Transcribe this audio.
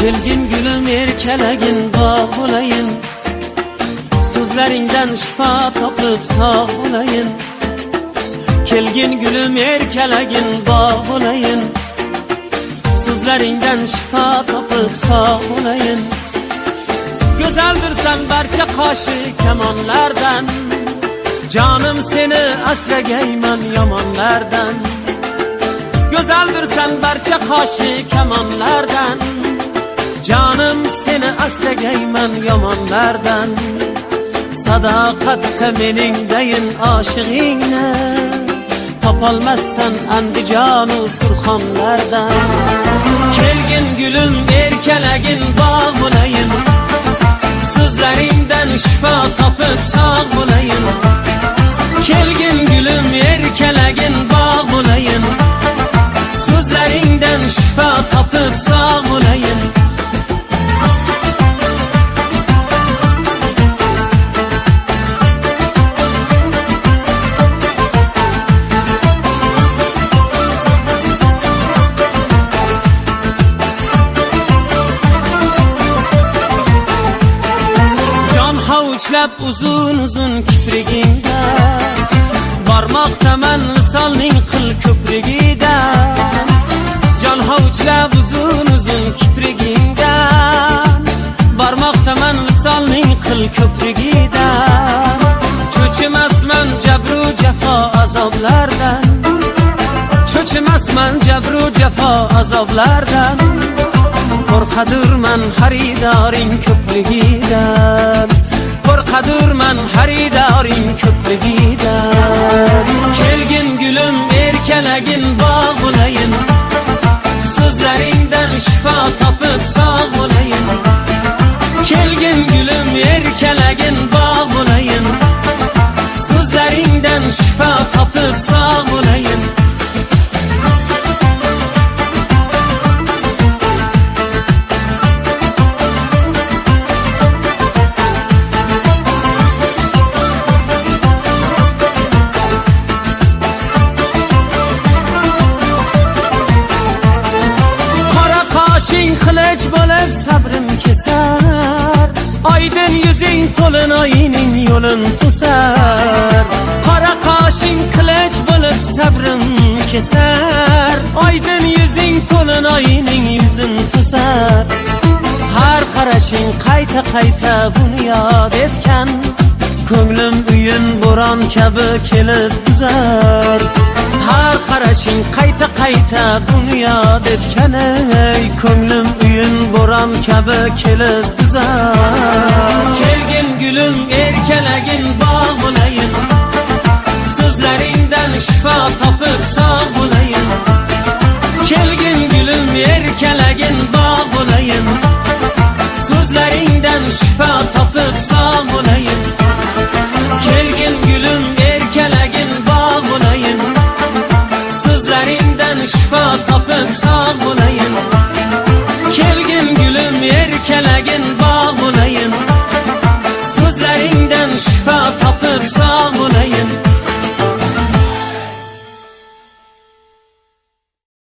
Kelgin gülüm erkelegin bağ olayın, sözlerinden şifa toplup sağ olayın. Kelgin gülüm erkelegin bağ olayın, sözlerinden şifa toplup sağ olayın. Güzeldir sen barça kaşı kemanlardan, canım seni asragayman yamanlardan. Güzeldir sen barça kaşı kemanlardan, canım seni asragayman yamanlardan. Sadaqatda meningdayin aşığingni, topolmazsan Andijonu Surxonlardan. Kelgin gülüm erkelegin bağ olayın, sözlerinden şifa topib sağ olayın. Kelgin gülüm erkelegin bağ olayın, sözlerinden şifa topib sağ olayın. Havuçlab uzun uzun kiprigingda, barmoqdaman visolning qil ko'prigida. Jon havuçlab uzun uzun kiprigingda, barmoqdaman visolning qil ko'prigida. Cho'chimasman jabru jafo azoblardan, cho'chimasman jabru jafo azoblardan. Qo'rqadurman xaridoring ko'pligidan, qo'rqadurman xaridoring ko'pligidan. Kelgin gülüm erkelegin bağ olayın, sözlerinden şifa topib sağ olayın. Kelgin gülüm erkelegin bağ olayın, sözlerinden şifa topib sağ olayın. Qilich bo'lib sabrim kesar, oydin yuzing to'lin oyning yo'lin to'sar. Qora qoshing qilich bo'lib sabrim kesar, oydin yuzing to'lin oyning yuzin to'sar. Har qarashing qayta qayta buni yod etgan, ko'nglim uyun bo'ron kabi kelib buzar. Har qarashing qayta qayta buni yod etgan, ey ko'nglim uyun bo'ron kabi kelib buzar. Kelgin gülüm erkelegin bağ olayın, sözlerinden şifa topib sağ olayın. Kelgin gülüm erkelegin bağ olayın,